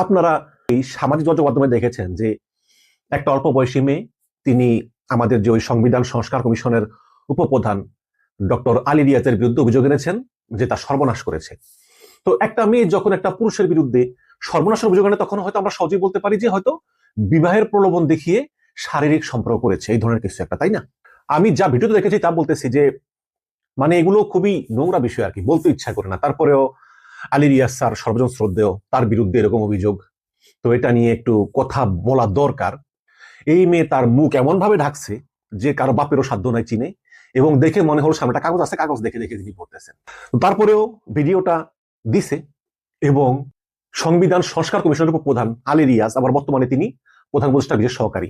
আপনারা এই সামাজিক যোগাযোগ মাধ্যমে দেখেছেন যে একটা অল্প বয়সী মেয়ে, তিনি আমাদের যে ওই সংবিধান সংস্কার কমিশনের উপপ্রধান ডক্টর আলী রিয়াজের বিরুদ্ধে অভিযোগ এনেছেন যে তা সর্বনাশ করেছে। তো একটা মেয়ে যখন একটা পুরুষের বিরুদ্ধে সর্বনাশের অভিযোগ আনে, তখন হয়তো আমরা সহজেই বলতে পারি যে হয়তো বিবাহের প্রলোভন দেখিয়ে শারীরিক সম্পর্ক করেছে, এই ধরনের কিছু একটা, তাই না? আমি যা ভিডিওতে দেখেছি তা বলতেছি যে মানে এগুলো খুবই নোংরা বিষয় আর কি, বলতে ইচ্ছা করে না। তারপরেও আলী রিয়াজ স্যার সর্বজন শ্রদ্ধেয়, তার বিরুদ্ধে এরকম অভিযোগ, তো এটা নিয়ে একটু কথা বলা দরকার। এই মেয়ে তার মুখ এমন ভাবে ঢাকছে যে কারো বাপেরও সাধ্য নাই চিনে, এবং দেখে মনে হলো সামনে একটা কাগজ আছে, কাগজ দেখে দেখে তিনি পড়তেছেন। তারপরেও ভিডিওটা দিছে, এবং সংবিধান সংস্কার কমিশনের উপপ্রধান আলী রিয়াজ, আবার বর্তমানে তিনি প্রধান উপদেষ্টা বিশেষ সহকারী,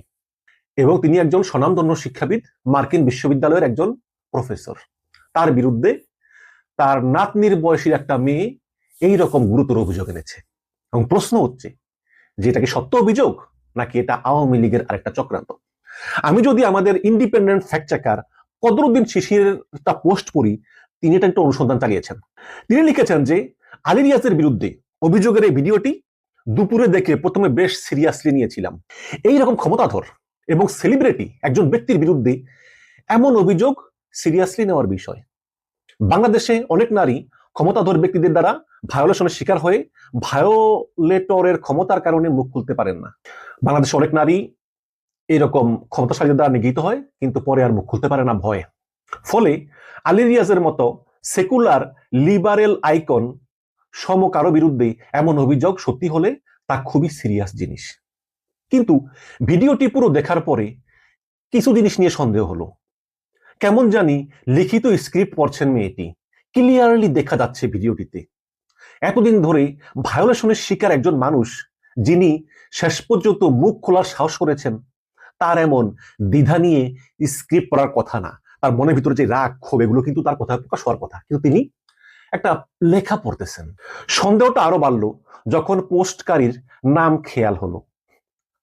এবং তিনি একজন স্বনামধন্য শিক্ষাবিদ, মার্কিন বিশ্ববিদ্যালয়ের একজন প্রফেসর। তার বিরুদ্ধে তার নাতনির বয়সী একটা মেয়ে এই রকম গুরুতর অভিযোগ এনেছে, এবং প্রশ্ন হচ্ছে যে এটা কি সত্য অভিযোগ নাকি এটা আওয়ামী লীগের আরেকটা চক্রান্ত। আমি যদি আমাদের ইন্ডিপেন্ডেন্ট ফ্যাক্ট চেকার কদরুদ্দিন শিশিরের পোস্ট পড়ি, তিনি এটা একটা অনুসন্ধান চালিয়েছেন। তিনি লিখেছেন যে আলী রিয়াজের বিরুদ্ধে অভিযোগের এই ভিডিওটি দুপুরে দেখে প্রথমে বেশ সিরিয়াসলি নিয়েছিলাম। এইরকম ক্ষমতাধর এবং সেলিব্রিটি একজন ব্যক্তির বিরুদ্ধে এমন অভিযোগ সিরিয়াসলি নেওয়ার বিষয়। বাংলাদেশে অনেক নারী ক্ষমতাধর ব্যক্তিদের দ্বারা ভায়োলেশনের শিকার হয়ে ভায়োলেটরের ক্ষমতার কারণে মুখ খুলতে পারেন না। বাংলাদেশে অনেক নারী এরকম ক্ষমতাশালীদের দ্বারা নিগৃহীত হয়, কিন্তু পরে আর মুখ খুলতে পারে না ভয়ে। ফলে আলী রিয়াজের মতো সেকুলার লিবারেল আইকন সম কারো বিরুদ্ধে এমন অভিযোগ সত্যি হলে তা খুবই সিরিয়াস জিনিস। কিন্তু ভিডিওটি পুরো দেখার পরে কিছু জিনিস নিয়ে সন্দেহ হলো। কেমন জানি লিখিত স্ক্রিপ্ট পড়ছেন মেয়েটি, ক্লিয়ারলি দেখা যাচ্ছে ভিডিওটিতে এতদিন ধরে ভায়োলেশনের শিকার একজন মানুষ, যিনি শেষ পর্যন্ত মুখ খোলার সাহস করেছেন, তার এমন দ্বিধা নিয়ে স্ক্রিপ্ট পড়ার কথা না। তার মনের ভিতরে যে রাগ ক্ষোভ, এগুলো কিন্তু তার কথা প্রকাশ হওয়ার কথা, কিন্তু তিনি একটা লেখা পড়তেছেন। সন্দেহটা আরো বাড়লো যখন পোস্টকারীর নাম খেয়াল হলো।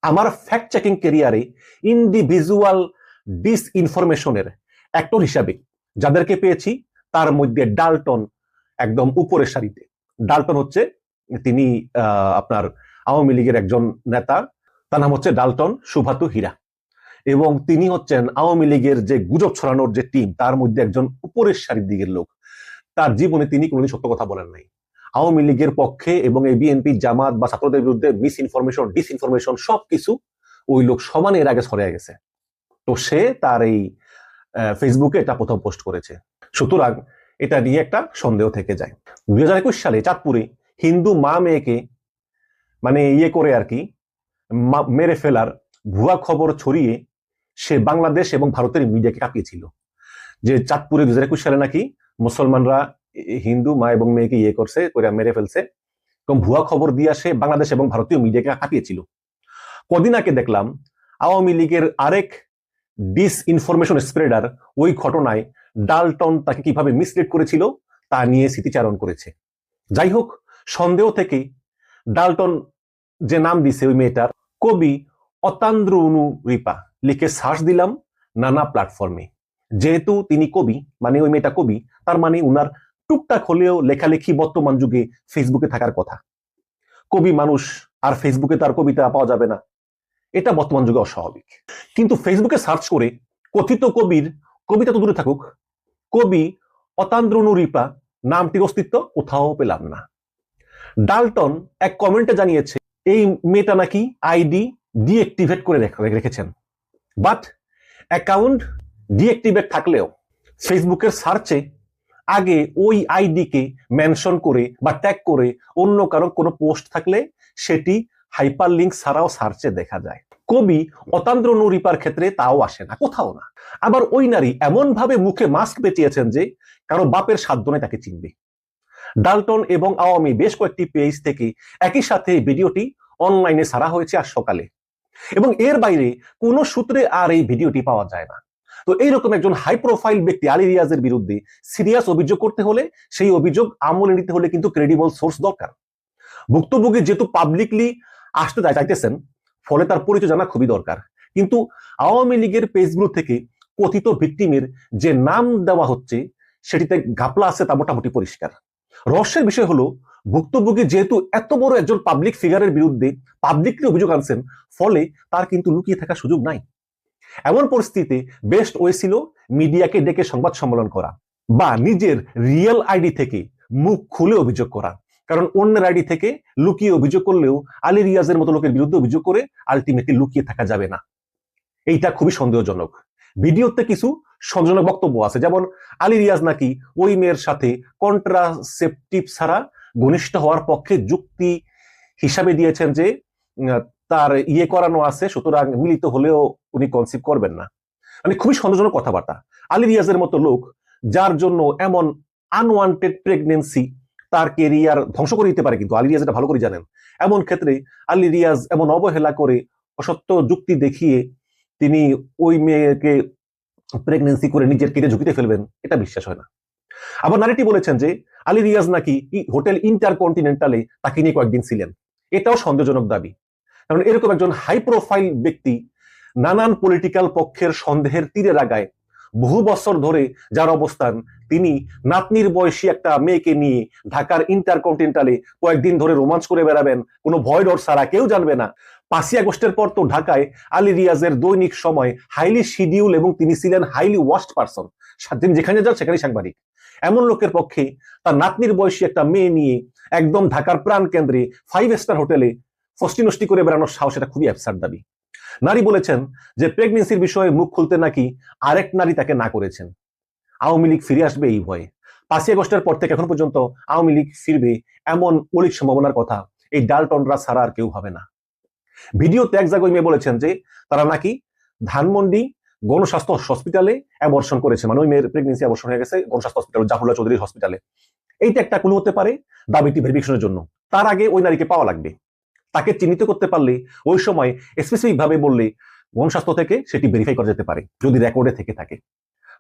আমার ফ্যাক্ট চেকিং ক্যারিয়ারে ইন্ডিভিজুয়াল ডিসইনফরমেশনের অ্যাক্টর হিসাবে যাদেরকে পেয়েছি, তার মধ্যে ডাল্টন একদম উপরের সারিতে। ডাল্টন হচ্ছে তিনি আপনার আওয়ামী লীগের একজন নেতা, তার নাম হচ্ছে ডাল্টন সুভাতু হীরা, এবং তিনি হচ্ছেন আওয়ামী লীগের যে গুজব ছড়ানোর যে টিম, তার মধ্যে একজন উপরের সারির দিকের লোক। তার জীবনে তিনি কোনোদিন সত্য কথা বলেন নাই। আওয়ামী লীগের পক্ষে এবং এই বিএনপি জামাত বা ছাত্রদের বিরুদ্ধে মিস ইনফরমেশন, ডিসইনফরমেশন সবকিছু ওই লোক সমানে এর আগে ছড়িয়ে গেছে। তো সে তার এই ফেসবুকে এটা প্রথম পোস্ট করেছে, সুতরাং এটা নিয়ে একটা সন্দেহ থেকে যায়। 2021 সালে চাঁদপুরে হিন্দু মা মেয়েকে মানে করে আর কি মেরে ফেলার ভুয়া খবর ছড়িয়ে সে বাংলাদেশ এবং ভারতের মিডিয়াকে কাঁপিয়েছিল যে চাঁদপুরে 2021 সালে নাকি মুসলমানরা হিন্দু মা এবং মেয়েকে করছে, মেরে ফেলছে, এবং ভুয়া খবর দিয়ে সে বাংলাদেশ এবং ভারতীয় মিডিয়াকে কাঁপিয়েছিল। কদিন আগে দেখলাম আওয়ামী লীগের আরেক ডিসইনফরমেশন স্প্রেডার ওই ঘটনায় ডাল্টন তাকে কিভাবে মিসলিড করেছিল তা নিয়ে স্মৃতিচারণ করেছে। যাই হোক, সন্দেহ থেকে ডাল্টন যে নাম দিছে ওই মেয়েটার, কবি অতান্দ্রুনু রিপা লিখে সার্চ দিলাম নানা প্ল্যাটফর্মে। যেহেতু তিনি কবি, মানে ওই মেয়েটা কবি, তার মানে উনার টুকটাক হলেও লেখালেখি বর্তমান যুগে ফেসবুকে থাকার কথা। কবি মানুষ, আর ফেসবুকে তার কবিতা পাওয়া যাবে না, এটা বর্তমান যুগে অস্বাভাবিক। কিন্তু ফেসবুকে সার্চ করে কথিত কবির কবিতা তো দূরে থাকুক, কবি অতান্দ্রুনু রিপা নামটির অস্তিত্ব কোথাও পেলাম না। ডাল্টন এক কমেন্টে জানিয়েছে এই মেয়েটা নাকি আইডি ডিঅ্যাক্টিভেট করে রেখেছেন, বাট অ্যাকাউন্ট ডিঅ্যাক্টিভেট থাকলেও ফেসবুকের সার্চে আগে ওই আইডিকে মেনশন করে বা ট্যাগ করে অন্য কারো কোনো পোস্ট থাকলে সেটি হাইপার লিঙ্ক ছাড়াও সার্চে দেখা যায়। কবি অতান্দ্রনু রিপার ক্ষেত্রে তাও আসে না, কোথাও না। আবার ওই নারী এমন ভাবে মুখে মাস্ক পেঁচিয়েছেন যে কারো বাপের সাধ্য নেই তাকে চিনবে। ডাল্টন এবং আওয়ামী বেশ কয়েকটি পেজ থেকে একই সাথে ভিডিওটি অনলাইনে ছাড়া হয়েছে আজ সকালে, এবং এর বাইরে কোনো সূত্রে আর এই ভিডিওটি পাওয়া যায় না। তো এইরকম একজন হাই প্রোফাইল ব্যক্তি আলী রিয়াজের বিরুদ্ধে সিরিয়াস অভিযোগ করতে হলে, সেই অভিযোগ আমলে নিতে হলে কিন্তু ক্রেডিবল সোর্স দরকার। ভুক্তভোগী যেহেতু পাবলিকলি আসতে চাইতেছেন, ফলে তার পরিচয় জানা খুবই দরকার। কিন্তু আওয়ামী লীগের পেজগুলো থেকে কথিত ভিকটিমের যে নাম দেওয়া হচ্ছে সেটিতে ঘাপলা আছে তা মোটামুটি পরিষ্কার। রহস্যের বিষয় হলো ভুক্তভোগী যেহেতু এত বড় একজন পাবলিক ফিগারের বিরুদ্ধে পাবলিকলি অভিযোগ আনছেন, ফলে তার কিন্তু লুকিয়ে থাকার সুযোগ নাই। এমন পরিস্থিতিতে বেস্ট ওয়ে ছিল মিডিয়াকে ডেকে সংবাদ সম্মেলন করা বা নিজের রিয়েল আইডি থেকে মুখ খুলে অভিযোগ করা। কারণ অন্যের আইডি থেকে লুকিয়ে অভিযোগ করলেও আলী রিয়াজের মতো লোকের বিরুদ্ধে অভিযোগ করে আলটিমেটলি লুকিয়ে থাকা যাবে না। এইটা খুবই সন্দেহজনক। ভিডিওতে কিছু সন্দেহজনক বক্তব্য আছে, যেমন আলী রিয়াজ নাকি ওই মেয়ের সাথে কন্ট্রাসেপটিভ ছাড়া ঘনিষ্ঠ হওয়ার পক্ষে যুক্তি হিসাবে দিয়েছেন যে তার ইয়ে করানো আছে, সুতরাং মিলিত হলেও উনি কনসিভ করবেন না। মানে খুবই সন্দেহজনক কথাবার্তা। আলী রিয়াজের মতো লোক, যার জন্য এমন আনওয়ান্টেড প্রেগনেন্সি তার কেরিয়ার ধ্বংস করে দিতে পারে, কিন্তু আলী রিয়াজ এটা ভালো করে জানেন। এমন ক্ষেত্রে আলী রিয়াজ এমন অবহেলা করে অসত্য যুক্তি দেখিয়ে তিনি ওই মেয়েকে প্রেগনেন্সি করে নিজের কেরিয়ার ঝুঁকিতে ফেলবেন, এটা বিশ্বাস হয় না। আবার নারীটি বলেছেন যে আলী রিয়াজ নাকি হোটেল ইন্টারকন্টিনেন্টালে তাকে নিয়ে কয়েকদিন ছিলেন, এটাও সন্দেহজনক দাবি। কারণ এরকম একজন হাই প্রোফাইল ব্যক্তি নানান পলিটিক্যাল পক্ষের সন্দেহের তীরে লাগায় বহু বছর ধরে যার অবস্থান, তিনি নাতনির বয়সী একটা মেয়েকে নিয়ে ঢাকার ইন্টারকন্টিনেন্টালে কয়েকদিন ধরে রোমাঞ্চ করে বেড়াবেন, কোনো ভয় ডর ছাড়া, কেউ জানবে না। 5ই আগস্টের পর তো ঢাকায় আলী রিয়াজের দৈনিক সময় হাইলি শিডিউল এবং তিনি ছিলেন হাইলি ওয়াস্ট পারসন। তিনি যেখানে যান সেখানেই সাংবাদিক। এমন লোকের পক্ষে তার নাতনির বয়সী একটা মেয়ে নিয়ে একদম ঢাকার প্রাণ কেন্দ্রে 5 স্টার হোটেলে ফষ্টি নষ্টি করে বেড়ানোর সাহস, এটা খুবই অ্যাবসার্ড দাবি। নারী বলেছেন যে প্রেগনেন্সির বিষয়ে মুখ খুলতে নাকি আরেক নারী তাকে না করেছেন। আওয়ামী লীগ ফিরে আসবে এই ভয়ে। 5ই আগস্টের পর থেকে এখন পর্যন্ত আওয়ামী লীগ ফিরবে এমন অলিক সম্ভাবনার কথা এই ডালটনরা ছাড়া আর কেউ ভাবে না। ভিডিওতে এক জায়গায় মেয়ে বলেছেন যে তারা নাকি ধানমন্ডি গণস্বাস্থ্য হসপিটালে অ্যাবর্শন করেছে, মানে ওই মেয়ের প্রেগনেন্সি অ্যাবর্শন হয়ে গেছে গণস্বাস্থ্য হসপিটাল, জাফরুল্লাহ চৌধুরী হসপিটালে। এইটা একটা ক্লু হতে পারে দাবিটি ভেরিফিকেশনের জন্য। তার আগে ওই নারীকে পাওয়া লাগবে, তাকে চিহ্নিত করতে পারলে ওই সময় স্পেসিফিক ভাবে বললে গণস্বাস্থ্য থেকে সেটি ভেরিফাই করা যেতে পারে, যদি রেকর্ডে থেকে থাকে।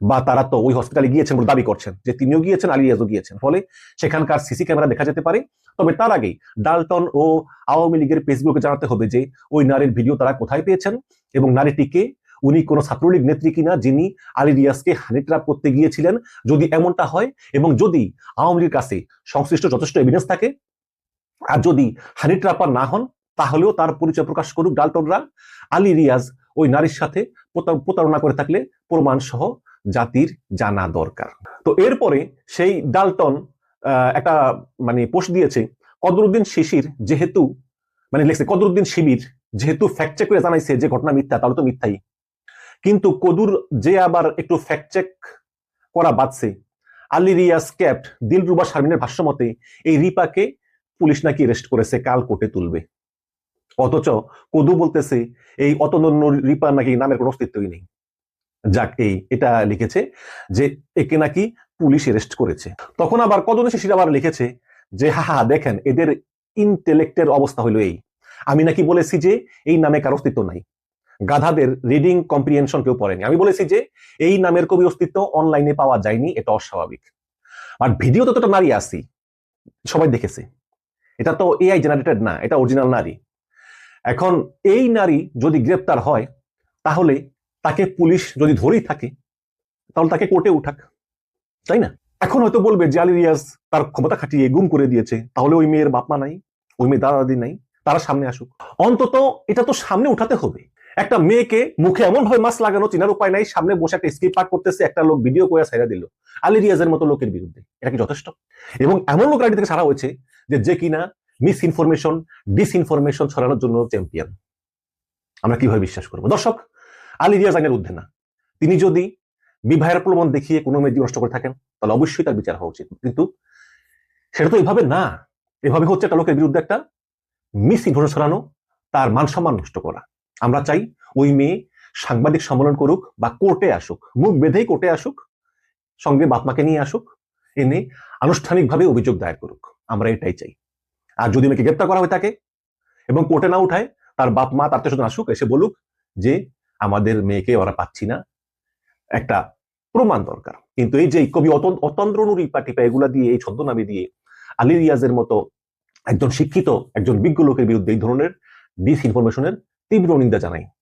বা তারা তো ওই হসপিটালে গিয়েছেন বলে দাবি করছেন যে তিনিও গিয়েছেন, আলী রিয়াজও গিয়েছেন, ফলে সেখানকার সিসি ক্যামেরা দেখা যেতে পারে। তবে তার আগেই ডালটন ও আওয়ামী লীগের ফেসবুকে জানাতে হবে যে ওই নারীর ভিডিও তারা কোথায় পেয়েছেন এবং নারীটিকে, উনি কোন ছাত্রলীগ নেত্রী কিনা যিনি আলী রিয়াজকে হানি ট্র্যাপ করতে গিয়েছিলেন। যদি এমনটা হয় এবং যদি আওয়ামী লীগের কাছে সংশ্লিষ্ট যথেষ্ট এভিডেন্স থাকে, আর যদি হানি ট্র্যাপার না হন, তাহলেও তার পরিচয় প্রকাশ করুক ডালটনরা। আলী রিয়াজ ওই নারীর সাথে প্রতারণা করে থাকলে প্রমাণ সহ জাতির জানা দরকার। তো এরপরে সেই ডালটন একটা মানে পোস্ট দিয়েছে, কদরুদ্দিন শিশির যেহেতু মানে লেখছে কদরুদ্দিন শিবির যেহেতু ফ্যাক্ট চেক করে জানাইছে যে ঘটনা মিথ্যা, তাহলে তো মিথ্যাই। কিন্তু কদুর যে আবার একটু ফ্যাক্ট চেক করা বাদছে, আলী রিয়াজ ক্যাপ্ট দিলরুবা শারমিনের ভাষ্য মতে এই রিপাকে পুলিশ নাকি অ্যারেস্ট করেছে, কাল কোর্টে তুলবে। অথচ কদু বলতেছে এই অতনন্য রিপার নাকি নামের কোনো অস্তিত্বই নেই। যাক, এটা লিখেছে যে একে নাকি পুলিশ অ্যারেস্ট করেছে। তখন আবার কদনে শিশির আবার লিখেছে যে হা দেখেন এদের ইন্টেলেক্টের অবস্থা হলো এই, আমি নাকি বলেছি যে এই নামে কারো অস্তিত্ব নাই, গাধাদের রিডিং কম্প্রিহেনশন কেউ পড়েনি। আমি বলেছি যে এই নামের কবি অস্তিত্ব অনলাইনে পাওয়া যায়নি, এটা অস্বাভাবিক। আর ভিডিও তো নারী আসি, সবাই দেখেছে, এটা তো এআই জেনারেটেড না, এটা অরিজিনাল নারী। এখন এই নারী যদি গ্রেপ্তার হয়, তাহলে তাকে পুলিশ যদি ধরেই থাকে, তাহলে তাকে কোর্টে উঠাক, তাই না? এখন হয়তো বলবে যে আলী রিয়াজ তার ক্ষমতা খাটিয়ে গুম করে দিয়েছে, তাহলে ওই মেয়ের বাপ মা নাই, ওই মেয়ের দাদা দাদি নাই, তারা সামনে আসুক। অন্তত এটা তো সামনে উঠাতে হবে। একটা মেয়েকে মুখে এমন ভাবে মাস্ক লাগানো, চিনার উপায় নাই, সামনে বসে একটা স্ক্রিপ্ট পাঠ করতেছে, একটা লোক ভিডিও করে ছাইড়া দিল আলী রিয়াজের মতো লোকের বিরুদ্ধে, এটা কি যথেষ্ট? এবং এমন লোক আইডি থেকে ছাড়া হয়েছে যে কিনা মিস ইনফরমেশন, ডিসইনফরমেশন ছড়ানোর জন্য চ্যাম্পিয়ন। আমরা কিভাবে বিশ্বাস করবো? দর্শক, আলী রিয়াজ আইনের ঊর্ধ্বে না। তিনি যদি বিবাহের প্রলোভন দেখিয়ে কোনো মেয়ে নষ্ট করে থাকেন, তাহলে অবশ্যই তার বিচার হওয়া উচিত। কিন্তু সেটা তো এভাবে না, এভাবে হচ্ছে একটা লোকের বিরুদ্ধে একটা মিস ইনফরমেশন ছড়ানো, তার মান সম্মান নষ্ট করা। আমরা চাই ওই মেয়ে সাংবাদিক সম্মেলন করুক বা কোর্টে আসুক, মুখ বেঁধেই কোর্টে আসুক, সঙ্গে বাপমাকে নিয়ে আসুক, এনে আনুষ্ঠানিকভাবে অভিযোগ দায়ের করুক। আমরা এটাই চাই। আর যদি মেয়েকে গ্রেপ্তার করা হয়ে থাকে এবং কোর্টে না উঠায়, তার বাপ মা তার আত্মীয়স্বজন আসুক, এসে বলুক যে আমাদের মেয়েকে ওরা পাচ্ছি না, একটা প্রমাণ দরকার। কিন্তু এই যে কবি অতন্দ্রনুরী পাটিপা এগুলা দিয়ে, এই ছদ্মনামে দিয়ে আলী রিয়াজের মতো একজন শিক্ষিত, একজন বিজ্ঞ লোকের বিরুদ্ধে এই ধরনের ডিসইনফরমেশনের তীব্র নিন্দা জানাই।